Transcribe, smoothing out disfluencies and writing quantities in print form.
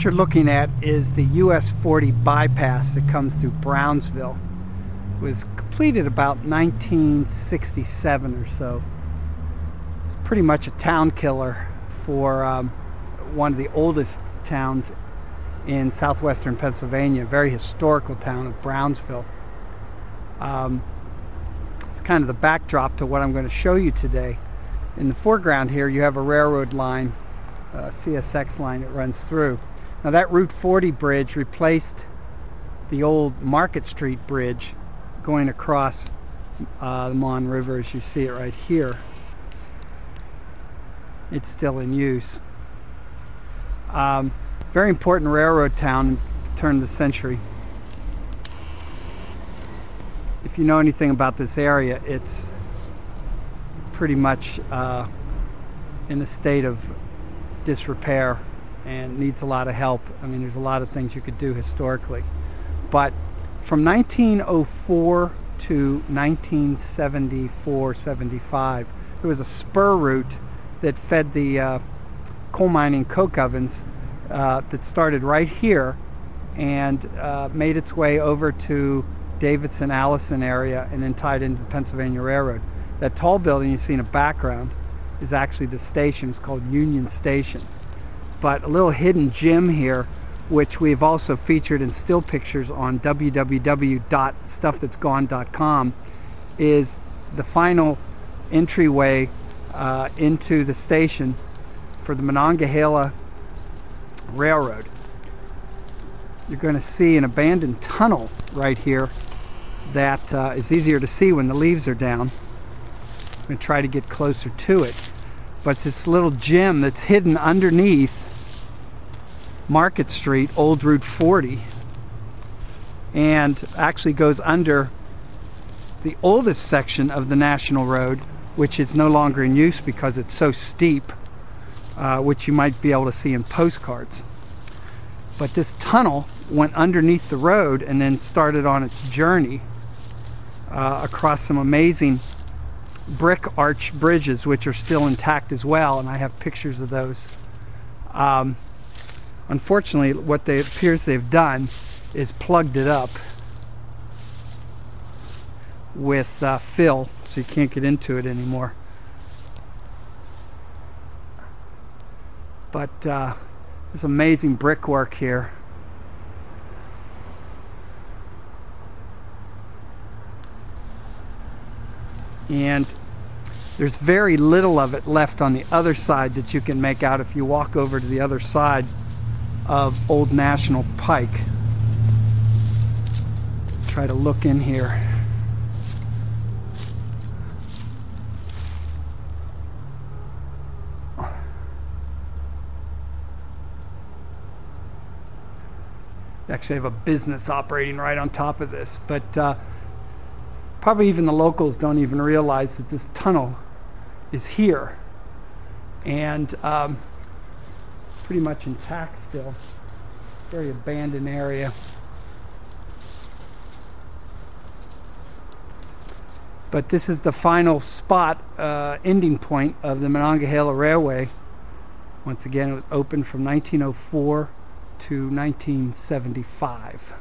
What you're looking at is the US 40 bypass that comes through Brownsville. It was completed about 1967 or so. It's pretty much a town killer for one of the oldest towns in southwestern Pennsylvania, a very historical town of Brownsville. It's kind of the backdrop to what I'm going to show you today. In the foreground here you have a railroad line, a CSX line that runs through. Now that Route 40 bridge replaced the old Market Street bridge going across the Mon River, as you see it right here. It's still in use. Very important railroad town, turn of the century. If you know anything about this area, it's pretty much in a state of disrepair and needs a lot of help. I mean, there's a lot of things you could do historically. But from 1904 to 1974-75, there was a spur route that fed the coal mining coke ovens that started right here and made its way over to Davidson, Allison area and then tied into the Pennsylvania Railroad. That tall building you see in the background is actually the station. It's called Union Station. But a little hidden gem here, which we've also featured in still pictures on www.stuffthat'sgone.com, is the final entryway into the station for the Monongahela Railroad. You're going to see an abandoned tunnel right here that is easier to see when the leaves are down. I'm going to try to get closer to it. But this little gem that's hidden underneath Market Street, old Route 40, and actually goes under the oldest section of the National Road, which is no longer in use because it's so steep, which you might be able to see in postcards. But this tunnel went underneath the road and then started on its journey across some amazing brick arch bridges, which are still intact as well, and I have pictures of those. Unfortunately, what it appears they've done is plugged it up with fill, so you can't get into it anymore. But there's amazing brickwork here. And there's very little of it left on the other side that you can make out if you walk over to the other side of Old National Pike. Try to look in here. They actually have a business operating right on top of this, but probably even the locals don't even realize that this tunnel is here and pretty much intact still. Very abandoned area. But this is the final spot, ending point of the Monongahela Railway. Once again, it was opened from 1904 to 1975.